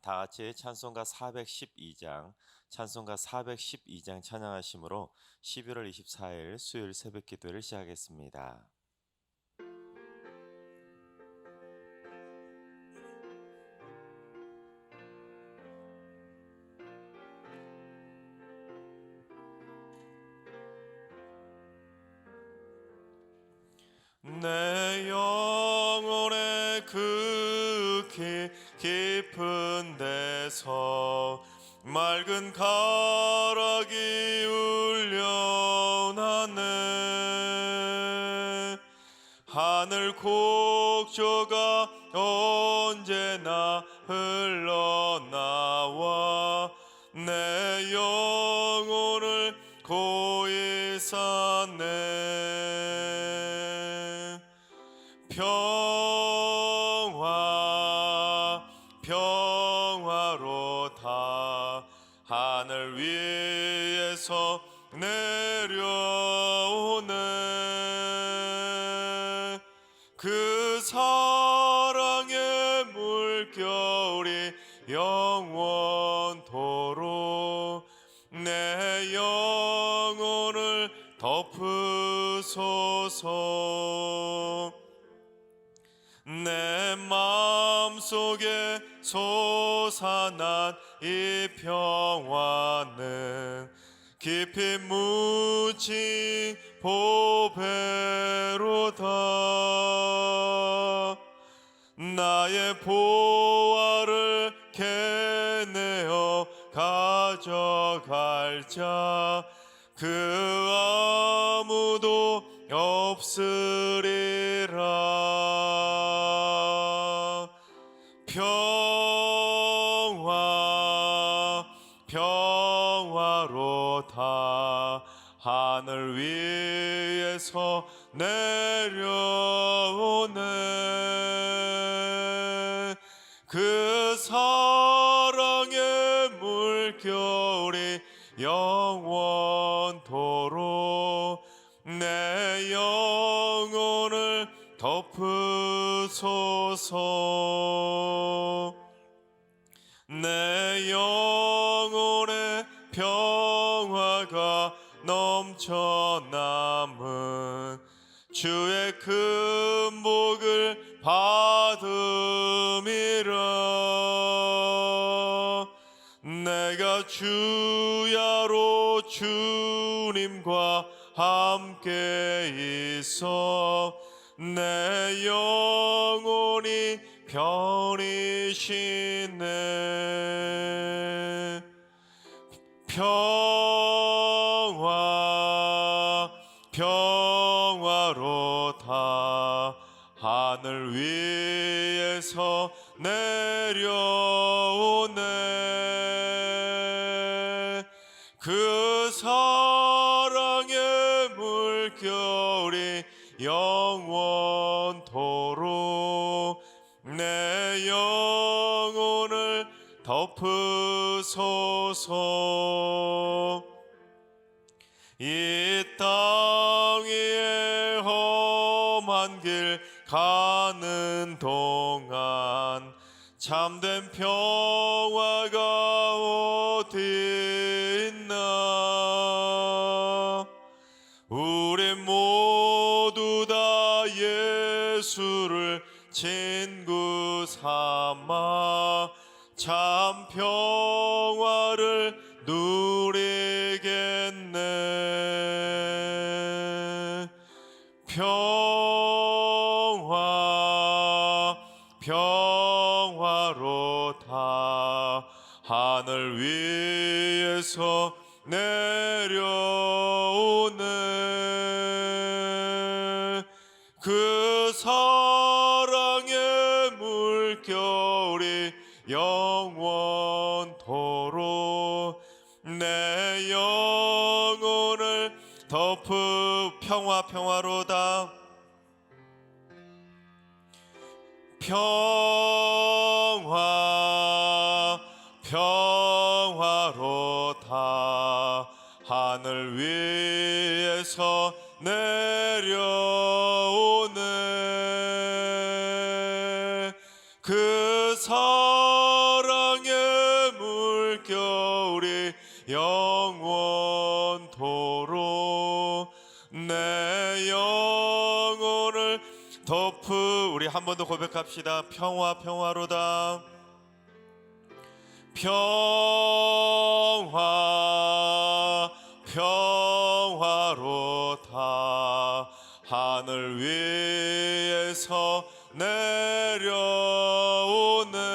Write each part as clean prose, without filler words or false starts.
다 같이 찬송가 412장 찬양하심으로 11월 24일 수요일 새벽 기도를 시작하겠습니다. 내 영혼의 그 깊은 데서 맑은 가락이 울려나네. 하늘 곡조가 언제나 흘러나와 내 영혼을 고이 샀네. 평화 평화로다 하늘 위에서 내려오네. 그 사랑의 물결이 영원토록 내 영혼을 덮으소서. 내 마음속에 솟아난 이 평화는 깊이 묻힌 보배로다. 나의 보화를 캐내어 가져갈 자 그 아무도 없으리라. 평화로다 하늘 위에서 내려오네. 그 사랑의 물결이 영원토록 내 영혼을 덮으소서. 내 영혼의 평화가 넘쳐남은 주의 큰 복을 받음이라. 내가 주야로 주님과 함께 있어 내 영혼이 편히 쉬네. 평화로다 하늘 위에서 내려오네. 그 사랑의 물결이 영원토록 내 영혼을 덮으소서. 이 땅 위에 험한 길 가는 동안 참된 평화가 어디 있나. 우리 모두 다 예수를 친구 삼아 참 평화를 누리겠네. 평화로다 하늘 위에서 내려오네. 그 사랑의 물결이 영원토록 내 영혼을 평화로다 평화로다 하늘 위에서 내려오네. 그 사랑의 물결이 영원토록 내 영혼을 우리 한 번 더 고백합시다. 평화 평화로다. 평화 평화로다. 하늘 위에서 내려오네.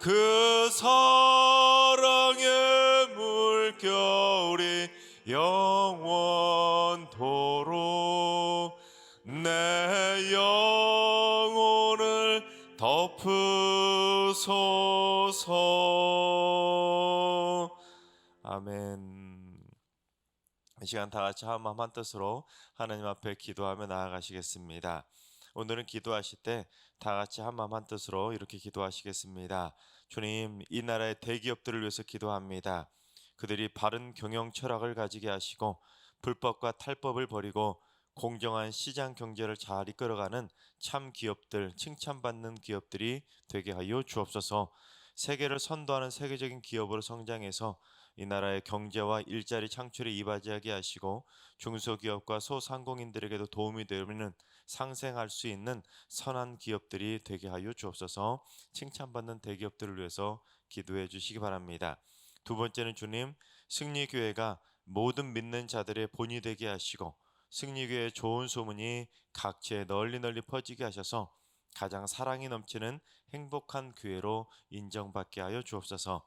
그 사랑의 물결이 영원토록 내 영혼을 덮으소서. 아멘. 이 시간 다 같이 한 마음 한 뜻으로 하나님 앞에 기도하며 나아가시겠습니다. 오늘은 기도하실 때 다 같이 한 마음 한 뜻으로 이렇게 기도하시겠습니다. 주님, 이 나라의 대기업들을 위해서 기도합니다. 그들이 바른 경영 철학을 가지게 하시고 불법과 탈법을 버리고 공정한 시장 경제를 잘 이끌어가는 참 기업들, 칭찬받는 기업들이 되게 하여 주옵소서. 세계를 선도하는 세계적인 기업으로 성장해서 이 나라의 경제와 일자리 창출에 이바지하게 하시고 중소기업과 소상공인들에게도 도움이 되는 상생할 수 있는 선한 기업들이 되게 하여 주옵소서. 칭찬받는 대기업들을 위해서 기도해 주시기 바랍니다. 두 번째는 주님, 승리교회가 모든 믿는 자들의 본이 되게 하시고 승리교회의 좋은 소문이 각지에 널리 퍼지게 하셔서 가장 사랑이 넘치는 행복한 교회로 인정받게 하여 주옵소서.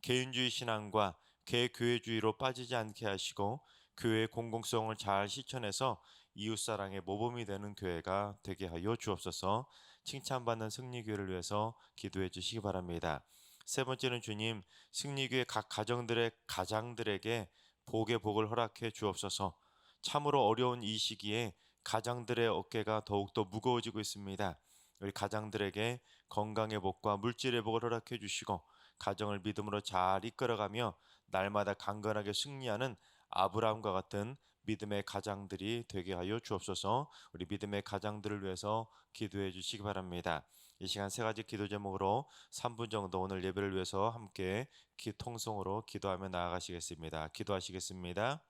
개인주의 신앙과 개교회주의로 빠지지 않게 하시고 교회의 공공성을 잘 실천해서 이웃사랑의 모범이 되는 교회가 되게 하여 주옵소서. 칭찬받는 승리교회를 위해서 기도해 주시기 바랍니다. 세 번째는 주님, 승리교회 각 가장들에게 복의 복을 허락해 주옵소서. 참으로 어려운 이 시기에 가장들의 어깨가 더욱더 무거워지고 있습니다. 우리 가장들에게 건강의 복과 물질의 복을 허락해 주시고 가정을 믿음으로 잘 이끌어가며 날마다 강건하게 승리하는 아브라함과 같은 믿음의 가장들이 되게 하여 주옵소서. 우리 믿음의 가장들을 위해서 기도해 주시기 바랍니다. 이 시간 세 가지 기도 제목으로 3분 정도 오늘 예배를 위해서 함께 통성으로 기도하며 나아가시겠습니다. 기도하시겠습니다.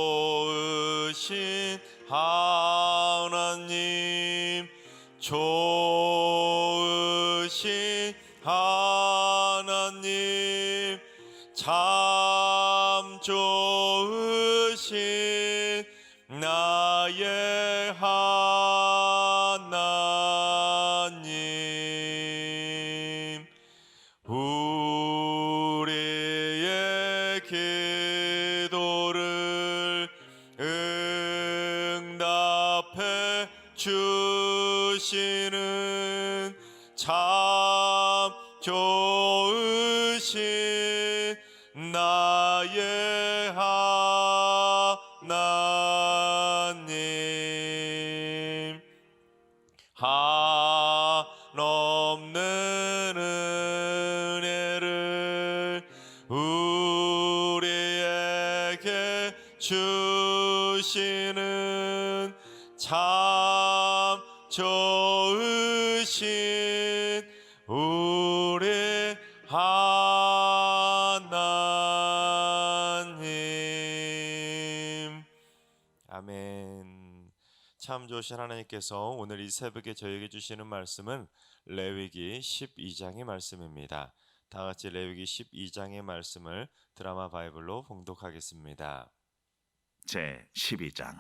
좋으신 하나님, 좋으신 하나님, 참 좋으신 나의 하나님, 우리의 기도를 응답 좋으신 나의 하나님, 한없는 은혜를 우리에게 주시는 참 좋으신 우리 하나님. 아멘. 참 좋으신 하나님께서 오늘 이 새벽에 저에게 주시는 말씀은 레위기 12장의 말씀입니다. 다 같이 레위기 12장의 말씀을 드라마 바이블로 봉독하겠습니다. 제 12장.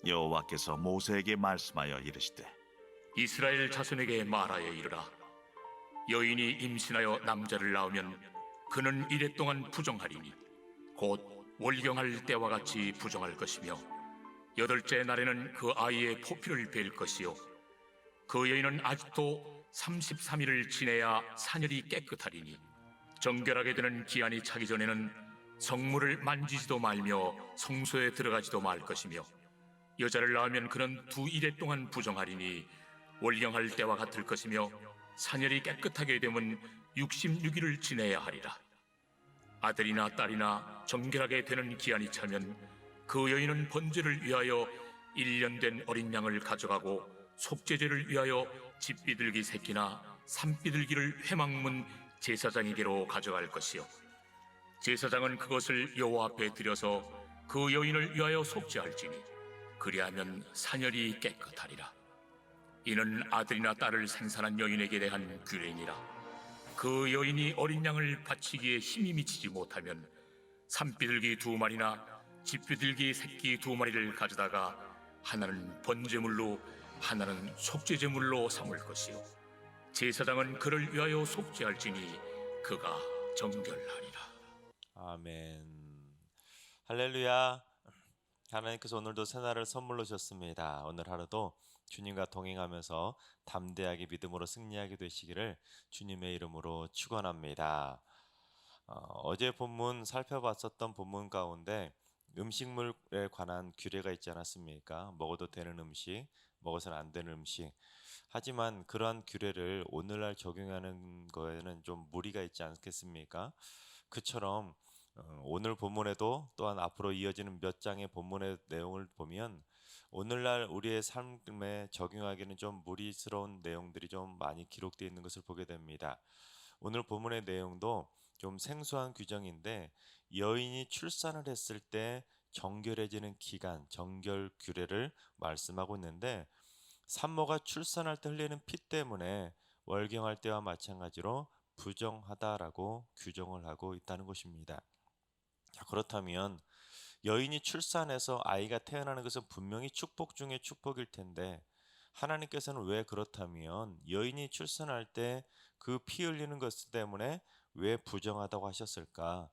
여호와께서 모세에게 말씀하여 이르시되 이스라엘 자손에게 말하여 이르라. 여인이 임신하여 남자를 낳으면 그는 이래 동안 부정하리니 곧 월경할 때와 같이 부정할 것이며 여덟째 날에는 그 아이의 포피를 벨 것이요 그 여인은 아직도 33일을 지내야 사녀리 깨끗하리니 정결하게 되는 기한이 차기 전에는 성물을 만지지도 말며 성소에 들어가지도 말 것이며 여자를 낳으면 그는 2일에 동안 부정하리니 월경할 때와 같을 것이며 사녀리 깨끗하게 되면 66일을 지내야 하리라. 아들이나 딸이나 정결하게 되는 기한이 차면 그 여인은 번제를 위하여 1년 된 어린 양을 가져가고 속죄제를 위하여 집비둘기 새끼나 산비둘기를 회막문 제사장에게로 가져갈 것이요 제사장은 그것을 여호와 앞에 드려서 그 여인을 위하여 속죄할지니 그리하면 사녀리 깨끗하리라. 이는 아들이나 딸을 생산한 여인에게 대한 규례니라. 그 여인이 어린 양을 바치기에 힘이 미치지 못하면 산비둘기 2마리나 집비둘기 새끼 2마리를 가져다가 하나는 번제물로 하나는 속죄제물로 삼을 것이요 제사장은 그를 위하여 속죄할지니 그가 정결하리라. 아멘. 할렐루야. 하나님께서 오늘도 새날을 선물로 주셨습니다. 오늘 하루도 주님과 동행하면서 담대하게 믿음으로 승리하게 되시기를 주님의 이름으로 축원합니다. 어제 본문 살펴봤었던 본문 가운데 음식물에 관한 규례가 있지 않았습니까? 먹어도 되는 음식, 먹어서는 안 되는 음식. 하지만 그러한 규례를 오늘날 적용하는 거에는 좀 무리가 있지 않겠습니까? 그처럼 오늘 본문에도 또한 앞으로 이어지는 몇 장의 본문의 내용을 보면 오늘날 우리의 삶에 적용하기는 좀 무리스러운 내용들이 좀 많이 기록되어 있는 것을 보게 됩니다. 오늘 본문의 내용도 좀 생소한 규정인데 여인이 출산을 했을 때 정결해지는 기간, 정결 규례를 말씀하고 있는데 산모가 출산할 때 흘리는 피 때문에 월경할 때와 마찬가지로 부정하다라고 규정을 하고 있다는 것입니다. 자, 그렇다면 여인이 출산해서 아이가 태어나는 것은 분명히 축복 중에 축복일 텐데 하나님께서는 왜 그렇다면 여인이 출산할 때 그 피 흘리는 것 때문에 왜 부정하다고 하셨을까?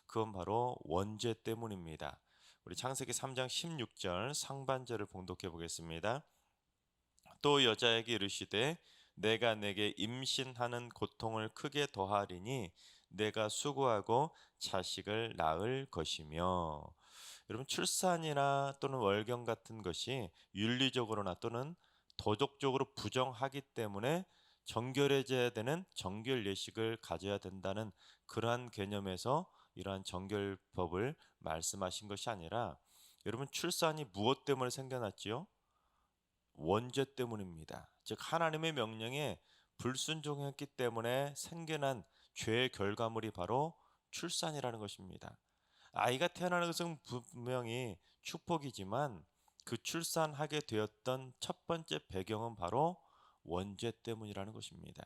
그건 바로 원죄 때문입니다. 우리 창세기 3장 16절 상반절을 봉독해 보겠습니다. 또 여자에게 이르시되 내가 내게 임신하는 고통을 크게 더하리니 내가 수고하고 자식을 낳을 것이며. 여러분, 출산이나 또는 월경 같은 것이 윤리적으로나 또는 도덕적으로 부정하기 때문에 정결해져야 되는 정결 예식을 가져야 된다는 그러한 개념에서 이러한 정결법을 말씀하신 것이 아니라, 여러분, 출산이 무엇 때문에 생겨났지요? 원죄 때문입니다. 즉 하나님의 명령에 불순종했기 때문에 생겨난 죄의 결과물이 바로 출산이라는 것입니다. 아이가 태어나는 것은 분명히 축복이지만 그 출산하게 되었던 첫 번째 배경은 바로 원죄 때문이라는 것입니다.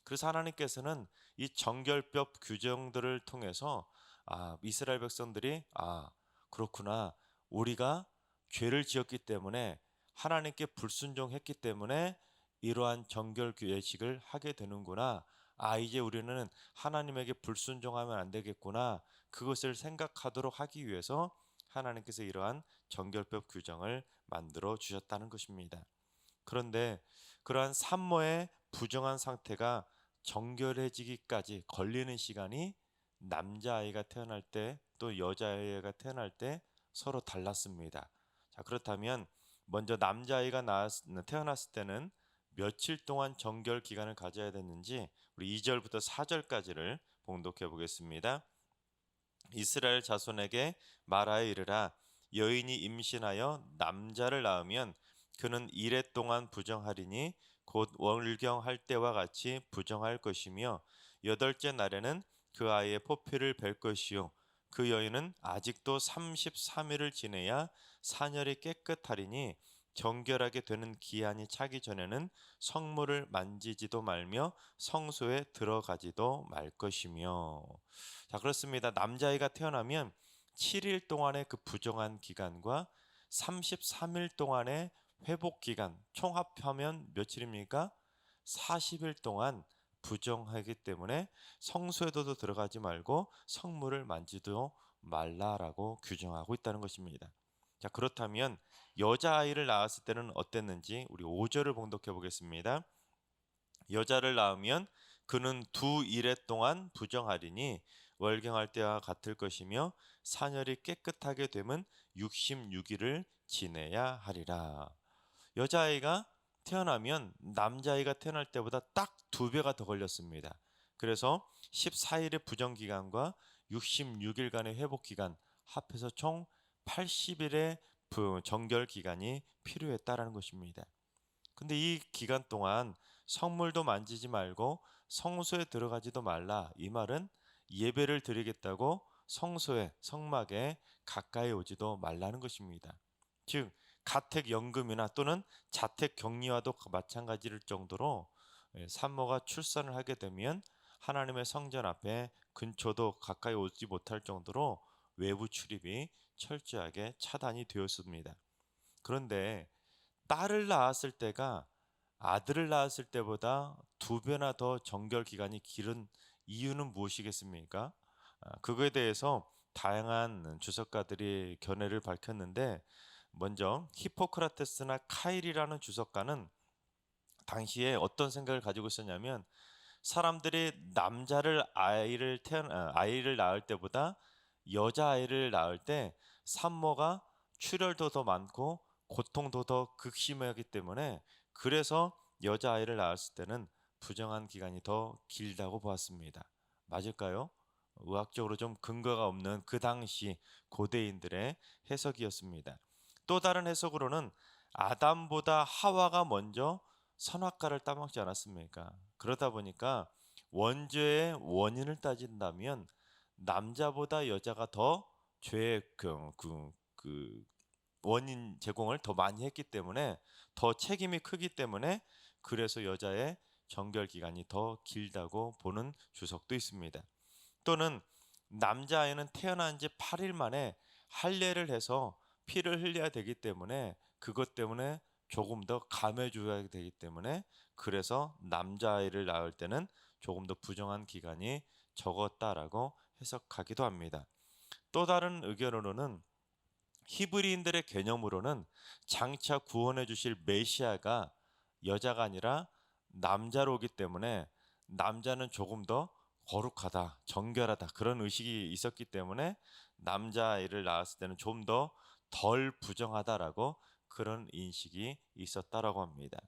그래서 하나님께서는 이 정결법 규정들을 통해서 이스라엘 백성들이 그렇구나, 우리가 죄를 지었기 때문에 하나님께 불순종했기 때문에 이러한 정결 예식을 하게 되는구나, 이제 우리는 하나님에게 불순종하면 안 되겠구나, 그것을 생각하도록 하기 위해서 하나님께서 이러한 정결법 규정을 만들어 주셨다는 것입니다. 그런데 그러한 산모의 부정한 상태가 정결해지기까지 걸리는 시간이 남자아이가 태어날 때 또 여자아이가 태어날 때 서로 달랐습니다. 자, 그렇다면 먼저 남자아이가 태어났을 때는 며칠 동안 정결 기간을 가져야 됐는지 우리 2절부터 4절까지를 봉독해 보겠습니다. 이스라엘 자손에게 말하여 이르라. 여인이 임신하여 남자를 낳으면 그는 이레 동안 부정하리니 곧 월경할 때와 같이 부정할 것이며 여덟째 날에는 그 아이의 포피를 벨 것이요 그 여인은 아직도 33일을 지내야 사녀리 깨끗하리니 정결하게 되는 기한이 차기 전에는 성물을 만지지도 말며 성소에 들어가지도 말 것이며. 자, 그렇습니다. 남자아이가 태어나면 7일 동안의 그 부정한 기간과 33일 동안의 회복 기간 총합하면 며칠입니까? 40일 동안 부정하기 때문에 성소에도 들어가지 말고 성물을 만지도 말라라고 규정하고 있다는 것입니다. 자, 그렇다면 여자아이를 낳았을 때는 어땠는지 우리 5절을 봉독해 보겠습니다. 여자를 낳으면 그는 두 이레 동안 부정하리니 월경할 때와 같을 것이며 사녀리 깨끗하게 되면 66일을 지내야 하리라. 여자아이가 태어나면 남자아이가 태어날 때보다 딱 2배가 더 걸렸습니다. 그래서 14일의 부정기간과 66일간의 회복기간 합해서 총 80일의 정결기간이 필요했다라는 것입니다. 근데 이 기간 동안 성물도 만지지 말고 성소에 들어가지도 말라. 이 말은 예배를 드리겠다고 성소에 성막에 가까이 오지도 말라는 것입니다. 즉 가택연금이나 또는 자택격리와도 마찬가지일 정도로 산모가 출산을 하게 되면 하나님의 성전 앞에 근처도 가까이 오지 못할 정도로 외부 출입이 철저하게 차단이 되었습니다. 그런데 딸을 낳았을 때가 아들을 낳았을 때보다 2배나 더 정결 기간이 길은 이유는 무엇이겠습니까? 그거에 대해서 다양한 주석가들이 견해를 밝혔는데 먼저 히포크라테스나 카일이라는 주석가는 당시에 어떤 생각을 가지고 있었냐면 사람들이 아이를 낳을 때보다 여자아이를 낳을 때 산모가 출혈도 더 많고 고통도 더 극심하기 때문에 그래서 여자아이를 낳았을 때는 부정한 기간이 더 길다고 보았습니다. 맞을까요? 의학적으로 좀 근거가 없는 그 당시 고대인들의 해석이었습니다. 또 다른 해석으로는 아담보다 하와가 먼저 선악과를 따먹지 않았습니까? 그러다 보니까 원죄의 원인을 따진다면 남자보다 여자가 더 죄의 그 원인 제공을 더 많이 했기 때문에 더 책임이 크기 때문에 그래서 여자의 정결 기간이 더 길다고 보는 주석도 있습니다. 또는 남자아이는 태어난 지 8일 만에 할례를 해서 피를 흘려야 되기 때문에 그것 때문에 조금 더 감해줘야 되기 때문에 그래서 남자아이를 낳을 때는 조금 더 부정한 기간이 적었다라고 해석하기도 합니다. 또 다른 의견으로는 히브리인들의 개념으로는 장차 구원해 주실 메시아가 여자가 아니라 남자로 오기 때문에 남자는 조금 더 거룩하다, 정결하다 그런 의식이 있었기 때문에 남자아이를 낳았을 때는 좀 더 덜 부정하다라고 그런 인식이 있었다라고 합니다.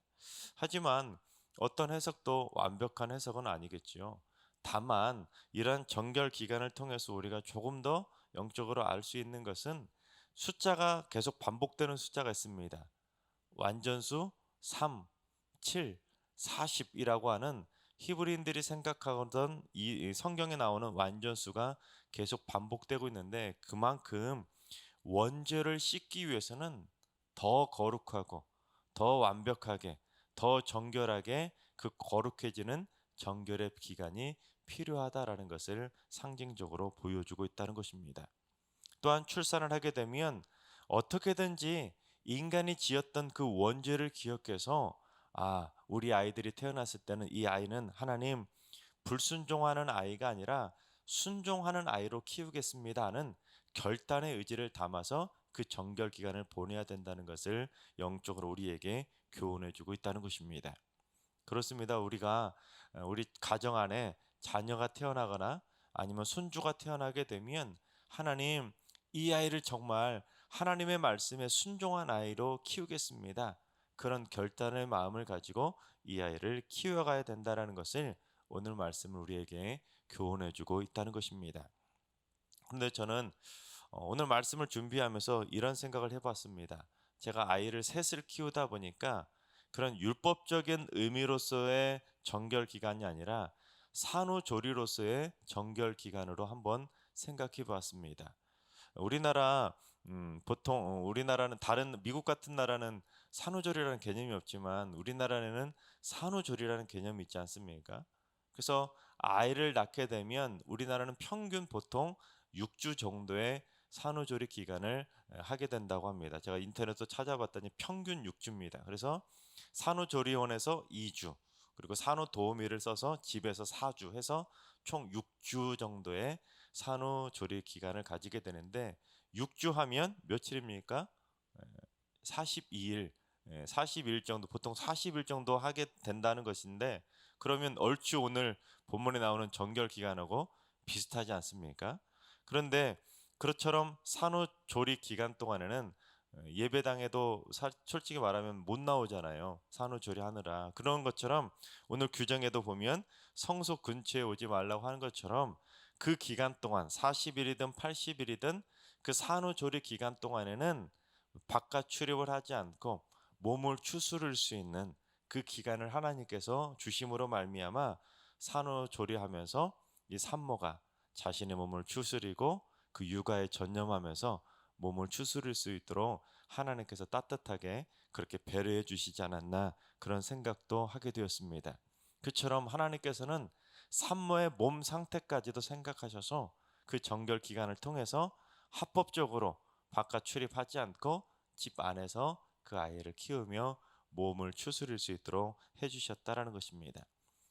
하지만 어떤 해석도 완벽한 해석은 아니겠지요. 다만 이러한 정결 기간을 통해서 우리가 조금 더 영적으로 알 수 있는 것은 숫자가 계속 반복되는 숫자가 있습니다. 완전수 3, 7, 40이라고 하는 히브리인들이 생각하던 이 성경에 나오는 완전수가 계속 반복되고 있는데 그만큼 원죄를 씻기 위해서는 더 거룩하고 더 완벽하게 더 정결하게 그 거룩해지는 정결의 기간이 필요하다라는 것을 상징적으로 보여주고 있다는 것입니다. 또한 출산을 하게 되면 어떻게든지 인간이 지었던 그 원죄를 기억해서 우리 아이들이 태어났을 때는 이 아이는 하나님 불순종하는 아이가 아니라 순종하는 아이로 키우겠습니다 하는 결단의 의지를 담아서 그 정결 기간을 보내야 된다는 것을 영적으로 우리에게 교훈해 주고 있다는 것입니다. 그렇습니다. 우리가 우리 가정 안에 자녀가 태어나거나 아니면 손주가 태어나게 되면 하나님, 이 아이를 정말 하나님의 말씀에 순종한 아이로 키우겠습니다. 그런 결단의 마음을 가지고 이 아이를 키워가야 된다는 것을 오늘 말씀을 우리에게 교훈해 주고 있다는 것입니다. 그런데 저는 오늘 말씀을 준비하면서 이런 생각을 해봤습니다. 제가 아이를 셋을 키우다 보니까 그런 율법적인 의미로서의 정결 기간이 아니라 산후조리로서의 정결 기간으로 한번 생각해 봤습니다. 우리나라 보통 우리나라는 다른 미국 같은 나라는 산후조리라는 개념이 없지만 우리나라에는 산후조리라는 개념이 있지 않습니까? 그래서 아이를 낳게 되면 우리나라는 평균 보통 6주 정도의 산후조리 기간을 하게 된다고 합니다. 제가 인터넷도 찾아봤더니 평균 6주입니다. 그래서 산후조리원에서 2주, 그리고 산후도우미를 써서 집에서 4주 해서 총 6주 정도의 산후조리 기간을 가지게 되는데 6주 하면 며칠입니까? 42일, 42일 정도, 보통 40일 정도 하게 된다는 것인데 그러면 얼추 오늘 본문에 나오는 정결 기간하고 비슷하지 않습니까? 그런데 그것처럼 산후조리 기간 동안에는 예배당에도 솔직히 말하면 못 나오잖아요. 산후조리 하느라. 그런 것처럼 오늘 규정에도 보면 성소 근처에 오지 말라고 하는 것처럼 그 기간 동안 40일이든 80일이든 그 산후조리 기간 동안에는 바깥 출입을 하지 않고 몸을 추스를 수 있는 그 기간을 하나님께서 주심으로 말미암아 산후조리하면서 이 산모가 자신의 몸을 추스리고 그 육아에 전념하면서 몸을 추스릴 수 있도록 하나님께서 따뜻하게 그렇게 배려해 주시지 않았나 그런 생각도 하게 되었습니다. 그처럼 하나님께서는 산모의 몸 상태까지도 생각하셔서 그 정결 기간을 통해서 합법적으로 바깥 출입하지 않고 집 안에서 그 아이를 키우며 몸을 추스릴 수 있도록 해주셨다라는 것입니다.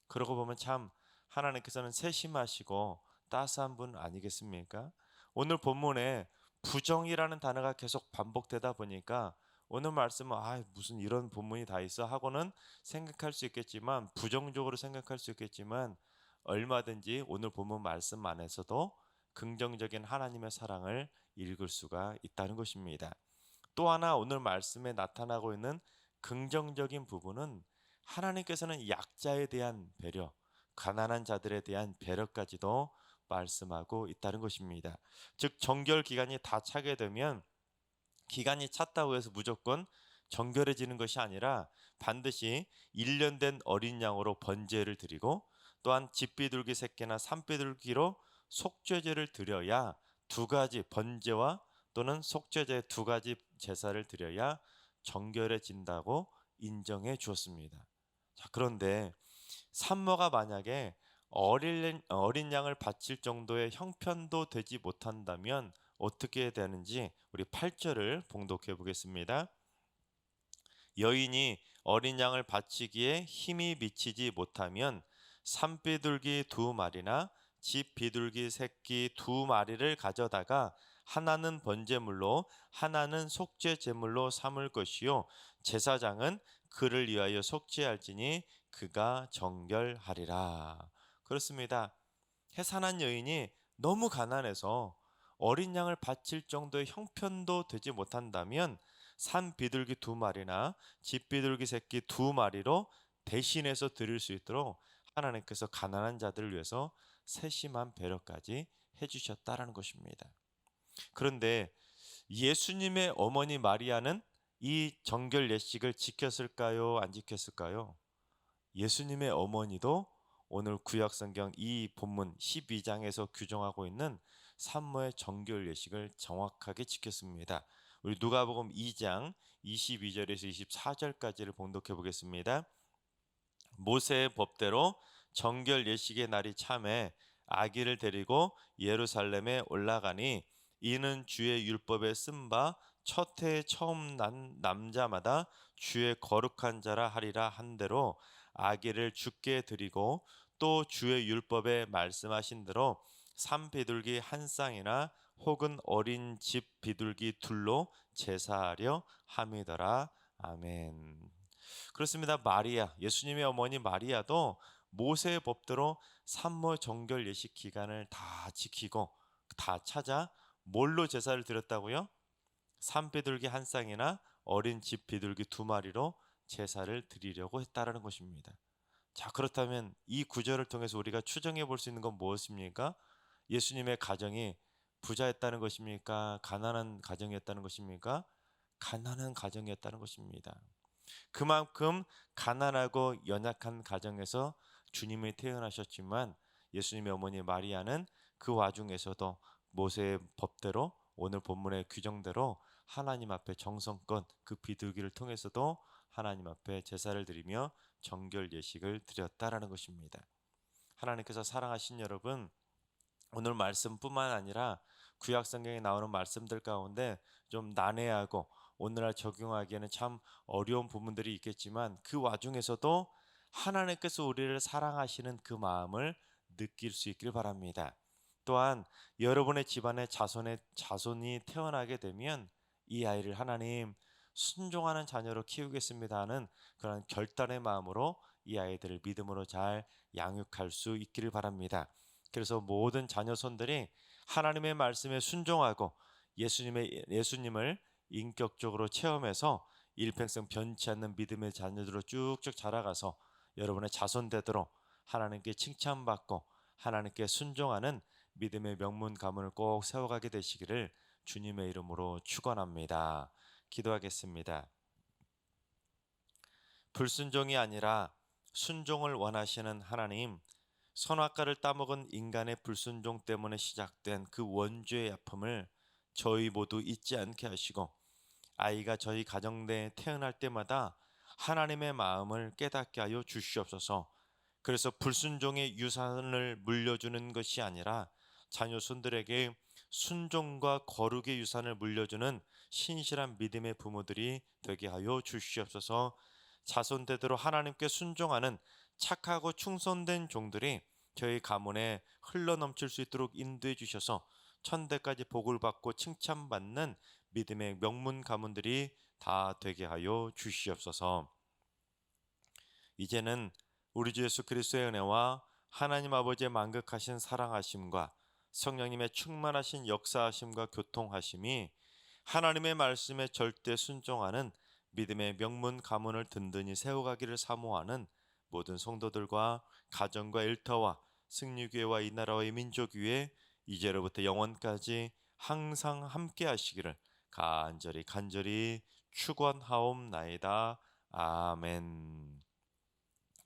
그러고 보면 참 하나님께서는 세심하시고 따스한 분 아니겠습니까? 오늘 본문에 부정이라는 단어가 계속 반복되다 보니까 오늘 말씀은 무슨 이런 본문이 다 있어 하고는 생각할 수 있겠지만 부정적으로 생각할 수 있겠지만 얼마든지 오늘 본문 말씀 안에서도 긍정적인 하나님의 사랑을 읽을 수가 있다는 것입니다. 또 하나 오늘 말씀에 나타나고 있는 긍정적인 부분은 하나님께서는 약자에 대한 배려, 가난한 자들에 대한 배려까지도 말씀하고 있다는 것입니다. 즉 정결 기간이 다 차게 되면 기간이 찼다고 해서 무조건 정결해지는 것이 아니라 반드시 1년 된 어린 양으로 번제를 드리고 또한 집비둘기 새끼나 산비둘기로 속죄제를 드려야 두 가지 번제와 또는 속죄제 두 가지 제사를 드려야 정결해진다고 인정해 주었습니다. 자, 그런데 산모가 만약에 어린 양을 바칠 정도의 형편도 되지 못한다면 어떻게 되는지 우리 8절을 봉독해 보겠습니다. 여인이 어린 양을 바치기에 힘이 미치지 못하면 산비둘기 2마리나 집 비둘기 새끼 2마리를 가져다가 하나는 번제물로 하나는 속죄 제물로 삼을 것이요 제사장은 그를 위하여 속죄할지니 그가 정결하리라. 그렇습니다. 해산한 여인이 너무 가난해서 어린 양을 바칠 정도의 형편도 되지 못한다면 산 비둘기 2마리나 집 비둘기 새끼 2마리로 대신해서 드릴 수 있도록 하나님께서 가난한 자들을 위해서 세심한 배려까지 해주셨다라는 것입니다. 그런데 예수님의 어머니 마리아는 이 정결 예식을 지켰을까요? 안 지켰을까요? 예수님의 어머니도 오늘 구약성경 이 본문 12장에서 규정하고 있는 산모의 정결 예식을 정확하게 지켰습니다. 우리 누가복음 2장 22절에서 24절까지를 봉독해 보겠습니다. 모세의 법대로 정결 예식의 날이 참에 아기를 데리고 예루살렘에 올라가니 이는 주의 율법에 쓴 바 첫 해에 처음 난 남자마다 주의 거룩한 자라 하리라 한 대로 아기를 주께 드리고 또 주의 율법에 말씀하신 대로 산비둘기 한 쌍이나 혹은 어린 집 비둘기 둘로 제사하려 함이더라. 아멘. 그렇습니다. 마리아, 예수님의 어머니 마리아도 모세의 법대로 산모 정결 예식 기간을 다 지키고 다 찾아 뭘로 제사를 드렸다고요? 산비둘기 한 쌍이나 어린 집 비둘기 두 마리로 제사를 드리려고 했다라는 것입니다. 자, 그렇다면 이 구절을 통해서 우리가 추정해 볼 수 있는 건 무엇입니까? 예수님의 가정이 부자였다는 것입니까? 가난한 가정이었다는 것입니까? 가난한 가정이었다는 것입니다. 그만큼 가난하고 연약한 가정에서 주님이 태어나셨지만 예수님의 어머니 마리아는 그 와중에서도 모세의 법대로 오늘 본문의 규정대로 하나님 앞에 정성껏 그 비둘기를 통해서도 하나님 앞에 제사를 드리며 정결 예식을 드렸다라는 것입니다. 하나님께서 사랑하신 여러분, 오늘 말씀뿐만 아니라 구약 성경에 나오는 말씀들 가운데 좀 난해하고 오늘날 적용하기에는 참 어려운 부분들이 있겠지만 그 와중에서도 하나님께서 우리를 사랑하시는 그 마음을 느낄 수 있길 바랍니다. 또한 여러분의 집안에 자손이 태어나게 되면 이 아이를 하나님 순종하는 자녀로 키우겠습니다 하는 그런 결단의 마음으로 이 아이들을 믿음으로 잘 양육할 수 있기를 바랍니다. 그래서 모든 자녀손들이 하나님의 말씀에 순종하고 예수님을 인격적으로 체험해서 일평생 변치 않는 믿음의 자녀들로 쭉쭉 자라가서 여러분의 자손되도록 하나님께 칭찬받고 하나님께 순종하는 믿음의 명문 가문을 꼭 세워가게 되시기를 주님의 이름으로 축원합니다. 기도하겠습니다. 불순종이 아니라 순종을 원하시는 하나님, 선악과를 따먹은 인간의 불순종 때문에 시작된 그 원죄의 아픔을 저희 모두 잊지 않게 하시고 아이가 저희 가정 내에 태어날 때마다 하나님의 마음을 깨닫게 하여 주시옵소서. 그래서 불순종의 유산을 물려주는 것이 아니라 자녀손들에게 순종과 거룩의 유산을 물려주는 신실한 믿음의 부모들이 되게 하여 주시옵소서. 자손대대로 하나님께 순종하는 착하고 충성된 종들이 저희 가문에 흘러넘칠 수 있도록 인도해 주셔서 천대까지 복을 받고 칭찬받는 믿음의 명문 가문들이 다 되게 하여 주시옵소서. 이제는 우리 주 예수 그리스도의 은혜와 하나님 아버지의 만극하신 사랑하심과 성령님의 충만하신 역사하심과 교통하심이 하나님의 말씀에 절대 순종하는 믿음의 명문 가문을 든든히 세워가기를 사모하는 모든 성도들과 가정과 일터와 승리교회와 이 나라와 이 민족 위에 이제로부터 영원까지 항상 함께 하시기를 간절히 축원하옵나이다. 아멘.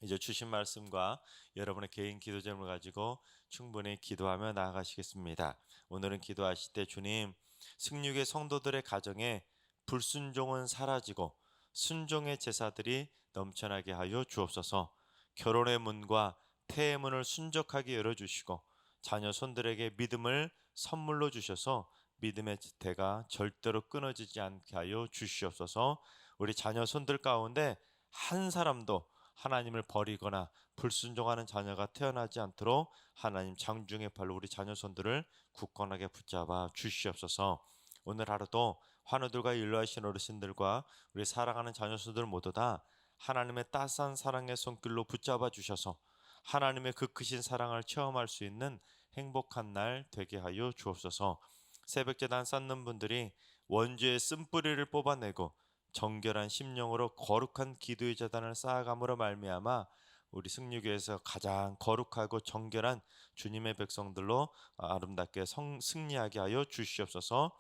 이제 주신 말씀과 여러분의 개인 기도 제목을 가지고 충분히 기도하며 나아가시겠습니다. 오늘은 기도하실 때 주님, 승리교회 성도들의 가정에 불순종은 사라지고 순종의 제사들이 넘쳐나게 하여 주옵소서. 결혼의 문과 태의 문을 순적하게 열어주시고 자녀 손들에게 믿음을 선물로 주셔서 믿음의 대가 절대로 끊어지지 않게 하여 주시옵소서. 우리 자녀 손들 가운데 한 사람도 하나님을 버리거나 불순종하는 자녀가 태어나지 않도록 하나님 장중의 팔로 우리 자녀 손들을 굳건하게 붙잡아 주시옵소서. 오늘 하루도 환우들과 연로하신 어르신들과 우리 사랑하는 자녀 손들 모두 다 하나님의 따스한 사랑의 손길로 붙잡아 주셔서 하나님의 그 크신 사랑을 체험할 수 있는 행복한 날 되게 하여 주옵소서. 새벽제단 쌓는 분들이 원죄의 쓴뿌리를 뽑아내고 정결한 심령으로 거룩한 기도의 제단을 쌓아감으로 말미암아 우리 승리교회에서 가장 거룩하고 정결한 주님의 백성들로 아름답게 승리하게 하여 주시옵소서.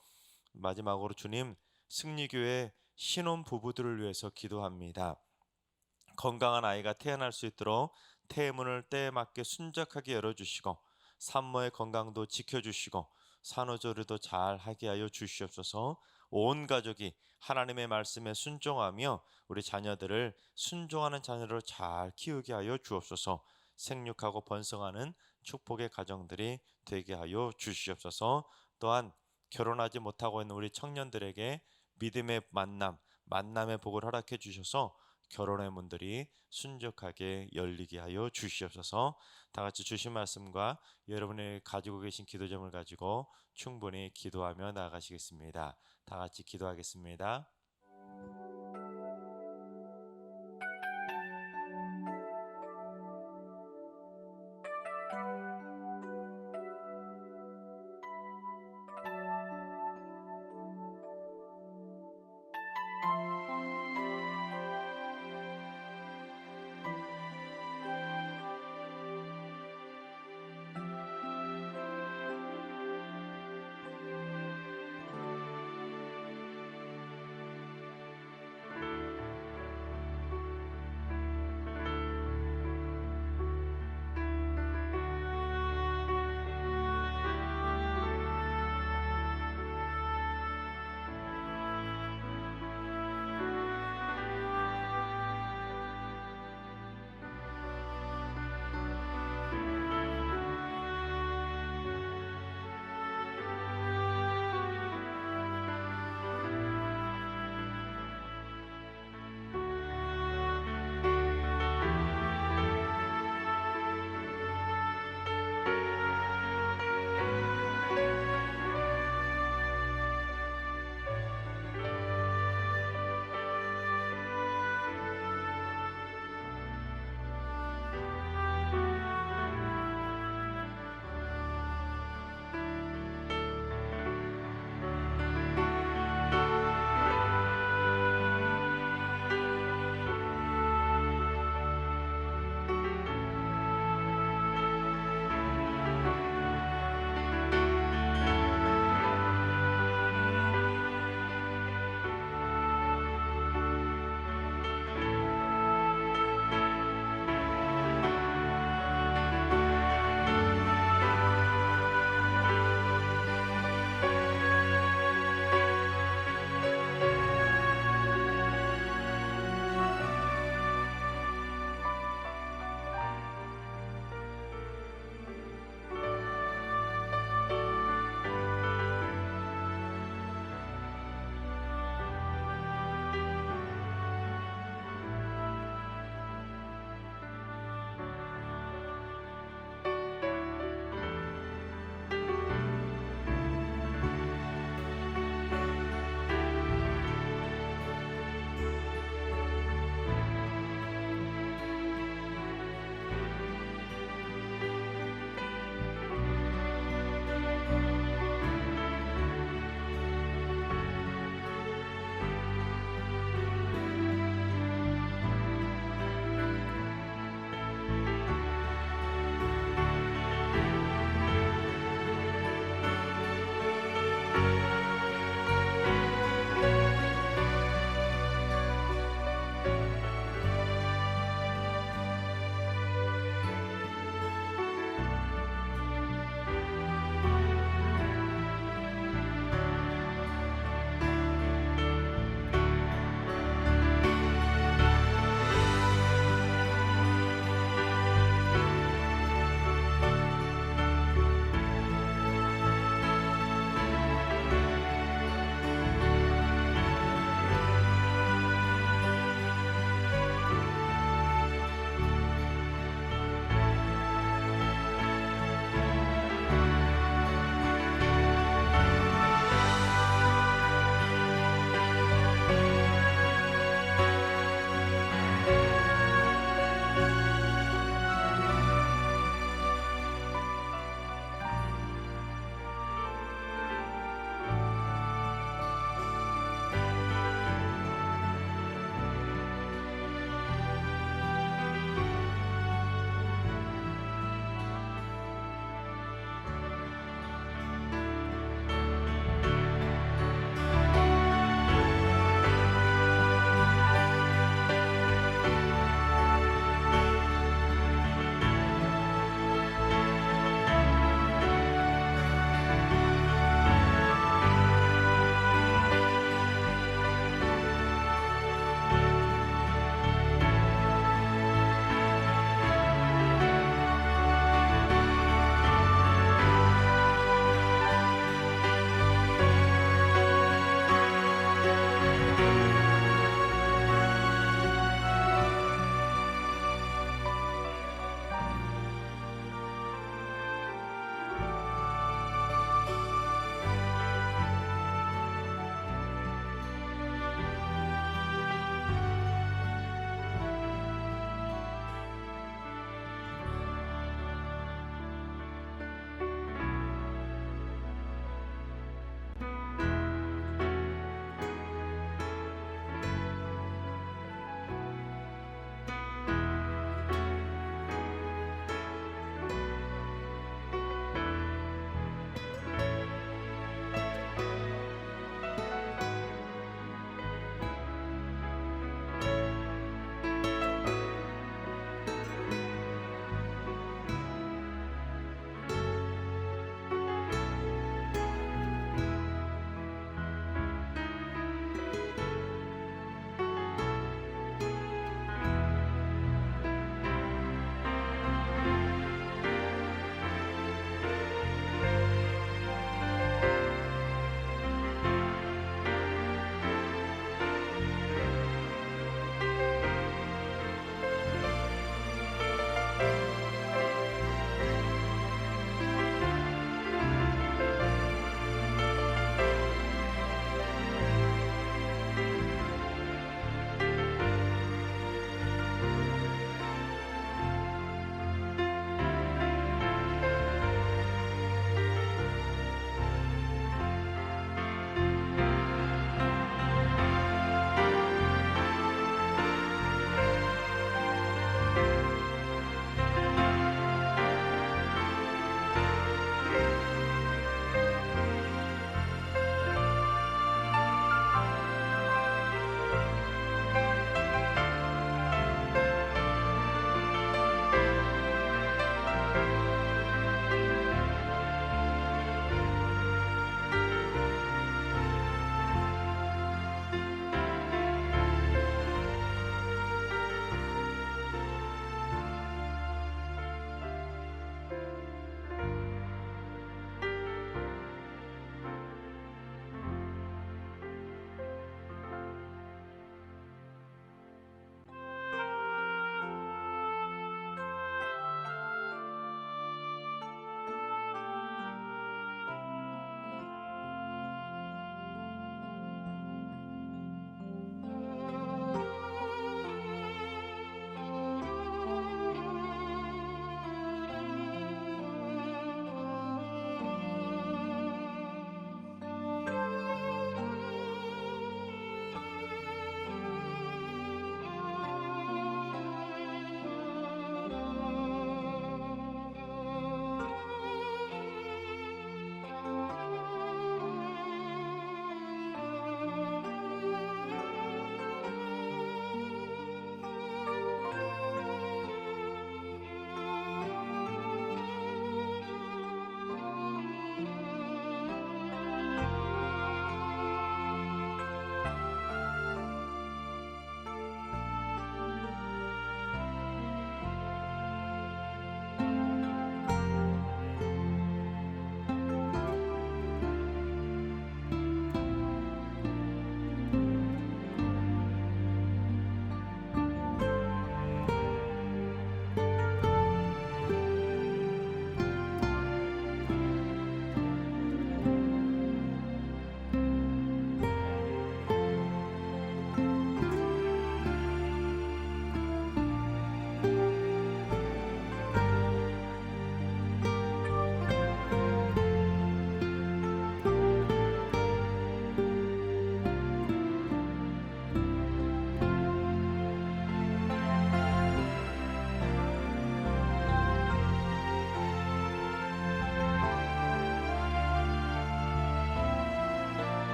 마지막으로 주님, 승리교회 신혼 부부들을 위해서 기도합니다. 건강한 아이가 태어날 수 있도록 태문을 때에 맞게 순적하게 열어주시고 산모의 건강도 지켜주시고 산후조리도 잘 하게 하여 주시옵소서. 온 가족이 하나님의 말씀에 순종하며 우리 자녀들을 순종하는 자녀로 잘 키우게 하여 주옵소서. 생육하고 번성하는 축복의 가정들이 되게 하여 주시옵소서. 또한 결혼하지 못하고 있는 우리 청년들에게 믿음의 만남의 복을 허락해 주셔서 결혼의 문들이 순적하게 열리게 하여 주시옵소서. 다 같이 주신 말씀과 여러분이 가지고 계신 기도점을 가지고 충분히 기도하며 나아가시겠습니다. 다 같이 기도하겠습니다.